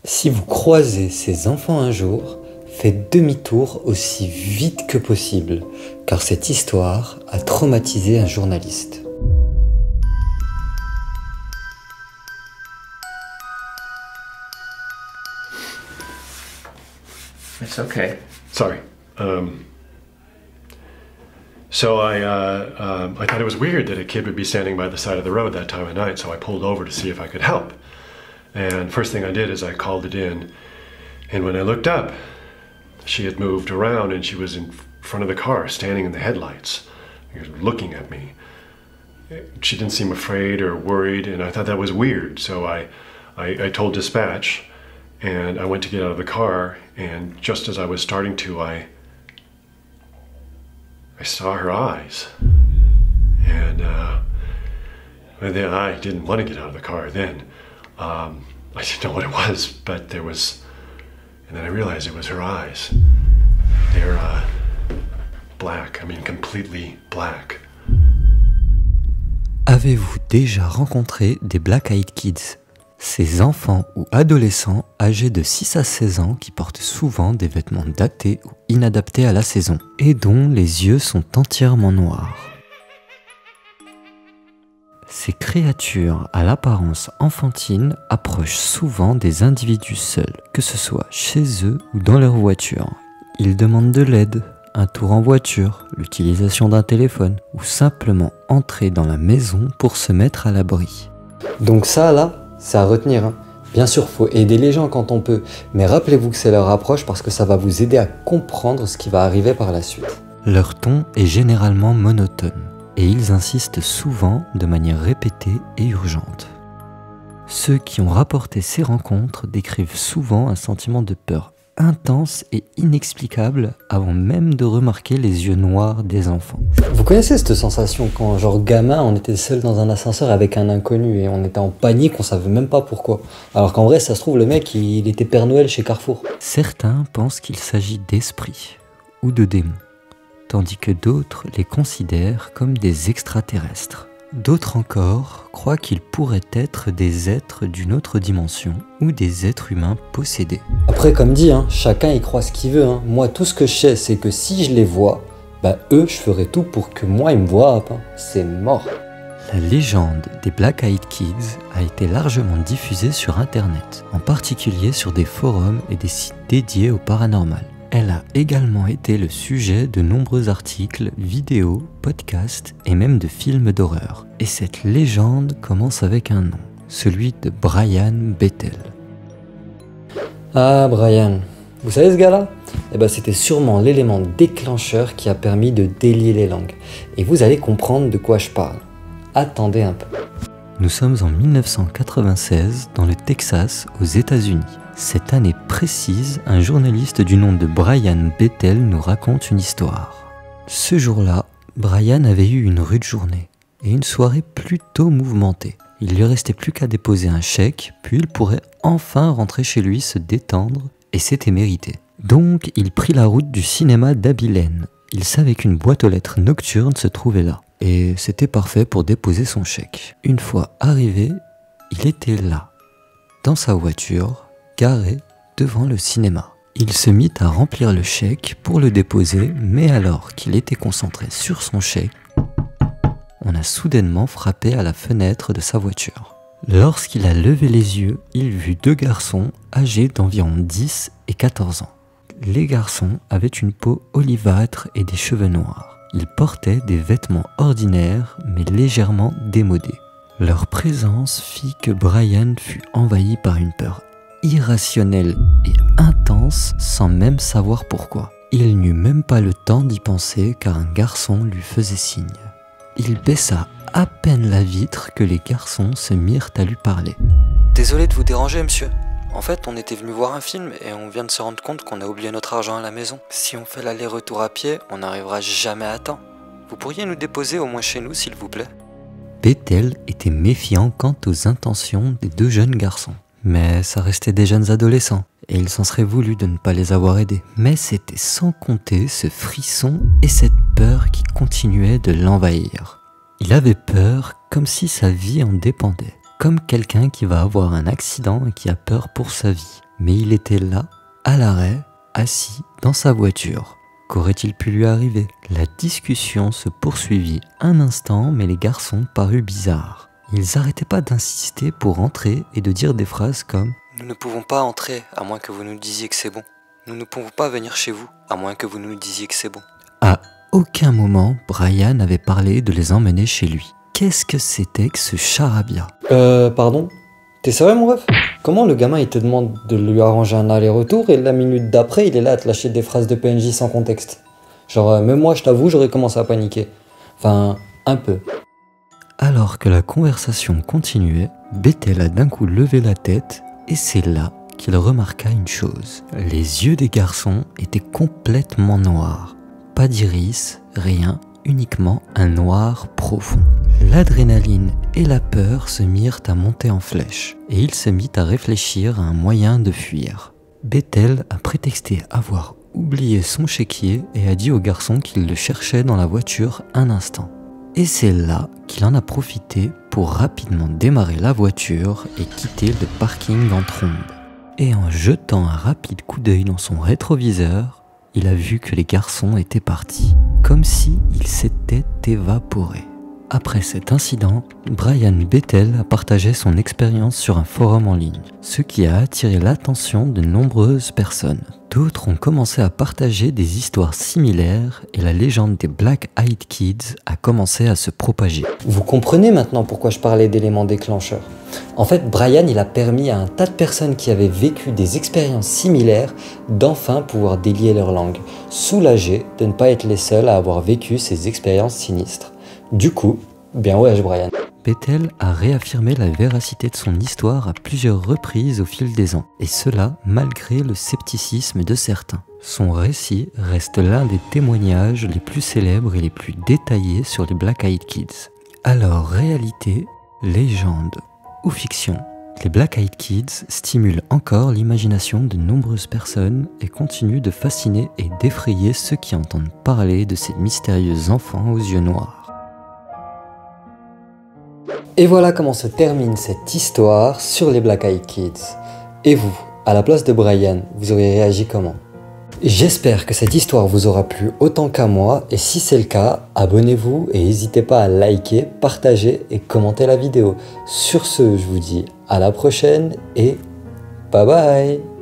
Si vous croisez ces enfants un jour, faites demi-tour aussi vite que possible, car cette histoire a traumatisé un journaliste. It's okay. Sorry. So I thought it was weird that a kid would be standing by the side of the road that time of night, so I pulled over to see if I could help. And first thing I did is I called it in, and when I looked up, she had moved around and she was in front of the car, standing in the headlights, looking at me. She didn't seem afraid or worried, and I thought that was weird, so I told dispatch, and I went to get out of the car, and just as I was starting to, I saw her eyes, and I didn't want to get out of the car then. I didn't know what it was, but there was, and then I realized it was her eyes. They're black, I mean completely black. Avez-vous déjà rencontré des Black Eyed Kids? Ces enfants ou adolescents âgés de 6 à 16 ans qui portent souvent des vêtements datés ou inadaptés à la saison et dont les yeux sont entièrement noirs. Ces créatures à l'apparence enfantine approchent souvent des individus seuls, que ce soit chez eux ou dans leur voiture. Ils demandent de l'aide, un tour en voiture, l'utilisation d'un téléphone ou simplement entrer dans la maison pour se mettre à l'abri. Donc ça là, c'est à retenir, hein. Bien sûr, faut aider les gens quand on peut, mais rappelez-vous que c'est leur approche parce que ça va vous aider à comprendre ce qui va arriver par la suite. Leur ton est généralement monotone et ils insistent souvent de manière répétée et urgente. Ceux qui ont rapporté ces rencontres décrivent souvent un sentiment de peur intense et inexplicable avant même de remarquer les yeux noirs des enfants. Vous connaissez cette sensation quand, genre gamin, on était seul dans un ascenseur avec un inconnu et on était en panique, on savait même pas pourquoi. Alors qu'en vrai, ça se trouve, le mec, il était Père Noël chez Carrefour. Certains pensent qu'il s'agit d'esprits ou de démons, tandis que d'autres les considèrent comme des extraterrestres. D'autres encore croient qu'ils pourraient être des êtres d'une autre dimension ou des êtres humains possédés. Après, comme dit, hein, chacun y croit ce qu'il veut. Hein. Moi, tout ce que je sais, c'est que si je les vois, bah eux, je ferai tout pour que moi, ils me voient. Hein. C'est mort. La légende des Black Eyed Kids a été largement diffusée sur Internet, en particulier sur des forums et des sites dédiés au paranormal. Elle a également été le sujet de nombreux articles, vidéos, podcasts et même de films d'horreur. Et cette légende commence avec un nom, celui de Brian Bethel. Ah, Brian. Vous savez ce gars-là? Eh ben, c'était sûrement l'élément déclencheur qui a permis de délier les langues. Et vous allez comprendre de quoi je parle. Attendez un peu. Nous sommes en 1996 dans le Texas, aux États-Unis. Cette année précise, un journaliste du nom de Brian Bethel nous raconte une histoire. Ce jour-là, Brian avait eu une rude journée et une soirée plutôt mouvementée. Il lui restait plus qu'à déposer un chèque, puis il pourrait enfin rentrer chez lui se détendre, et c'était mérité. Donc, il prit la route du cinéma d'Abilene. Il savait qu'une boîte aux lettres nocturne se trouvait là, et c'était parfait pour déposer son chèque. Une fois arrivé, il était là, dans sa voiture, garé devant le cinéma. Il se mit à remplir le chèque pour le déposer, mais alors qu'il était concentré sur son chèque, on a soudainement frappé à la fenêtre de sa voiture. Lorsqu'il a levé les yeux, il vit deux garçons âgés d'environ 10 et 14 ans. Les garçons avaient une peau olivâtre et des cheveux noirs. Ils portaient des vêtements ordinaires, mais légèrement démodés. Leur présence fit que Brian fut envahi par une peur irrationnelle et intense sans même savoir pourquoi. Il n'eut même pas le temps d'y penser car un garçon lui faisait signe. Il baissa à peine la vitre que les garçons se mirent à lui parler. Désolé de vous déranger, monsieur. En fait, on était venu voir un film et on vient de se rendre compte qu'on a oublié notre argent à la maison. Si on fait l'aller-retour à pied, on n'arrivera jamais à temps. Vous pourriez nous déposer au moins chez nous, s'il vous plaît? Bethel était méfiant quant aux intentions des deux jeunes garçons. Mais ça restait des jeunes adolescents, et il s'en serait voulu de ne pas les avoir aidés. Mais c'était sans compter ce frisson et cette peur qui continuaient de l'envahir. Il avait peur comme si sa vie en dépendait, comme quelqu'un qui va avoir un accident et qui a peur pour sa vie. Mais il était là, à l'arrêt, assis dans sa voiture. Qu'aurait-il pu lui arriver? La discussion se poursuivit un instant, mais les garçons parurent bizarres. Ils n'arrêtaient pas d'insister pour entrer et de dire des phrases comme « Nous ne pouvons pas entrer à moins que vous nous disiez que c'est bon. Nous ne pouvons pas venir chez vous à moins que vous nous disiez que c'est bon. » À aucun moment, Brian n'avait parlé de les emmener chez lui. Qu'est-ce que c'était que ce charabia? Pardon? T'es sérieux mon ref? Comment le gamin il te demande de lui arranger un aller-retour et la minute d'après il est là à te lâcher des phrases de PNJ sans contexte? Genre même moi je t'avoue j'aurais commencé à paniquer. Enfin, un peu. Alors que la conversation continuait, Bethel a d'un coup levé la tête et c'est là qu'il remarqua une chose. Les yeux des garçons étaient complètement noirs. Pas d'iris, rien, uniquement un noir profond. L'adrénaline et la peur se mirent à monter en flèche et il se mit à réfléchir à un moyen de fuir. Bethel a prétexté avoir oublié son chéquier et a dit au garçon qu'il le cherchait dans la voiture un instant. Et c'est là qu'il en a profité pour rapidement démarrer la voiture et quitter le parking en trombe. Et en jetant un rapide coup d'œil dans son rétroviseur, il a vu que les garçons étaient partis, comme si ils s'étaient évaporés. Après cet incident, Brian Bethel a partagé son expérience sur un forum en ligne, ce qui a attiré l'attention de nombreuses personnes. D'autres ont commencé à partager des histoires similaires et la légende des Black Eyed Kids a commencé à se propager. Vous comprenez maintenant pourquoi je parlais d'éléments déclencheurs. En fait, Brian il a permis à un tas de personnes qui avaient vécu des expériences similaires d'enfin pouvoir délier leur langue, soulagés de ne pas être les seuls à avoir vécu ces expériences sinistres. Du coup, bien ouais, Brian. Bethel a réaffirmé la véracité de son histoire à plusieurs reprises au fil des ans, et cela malgré le scepticisme de certains. Son récit reste l'un des témoignages les plus célèbres et les plus détaillés sur les Black Eyed Kids. Alors, réalité, légende ou fiction, les Black Eyed Kids stimulent encore l'imagination de nombreuses personnes et continuent de fasciner et d'effrayer ceux qui entendent parler de ces mystérieux enfants aux yeux noirs. Et voilà comment se termine cette histoire sur les Black Eyed Kids. Et vous, à la place de Brian, vous auriez réagi comment? J'espère que cette histoire vous aura plu autant qu'à moi, et si c'est le cas, abonnez-vous et n'hésitez pas à liker, partager et commenter la vidéo. Sur ce, je vous dis à la prochaine et bye bye!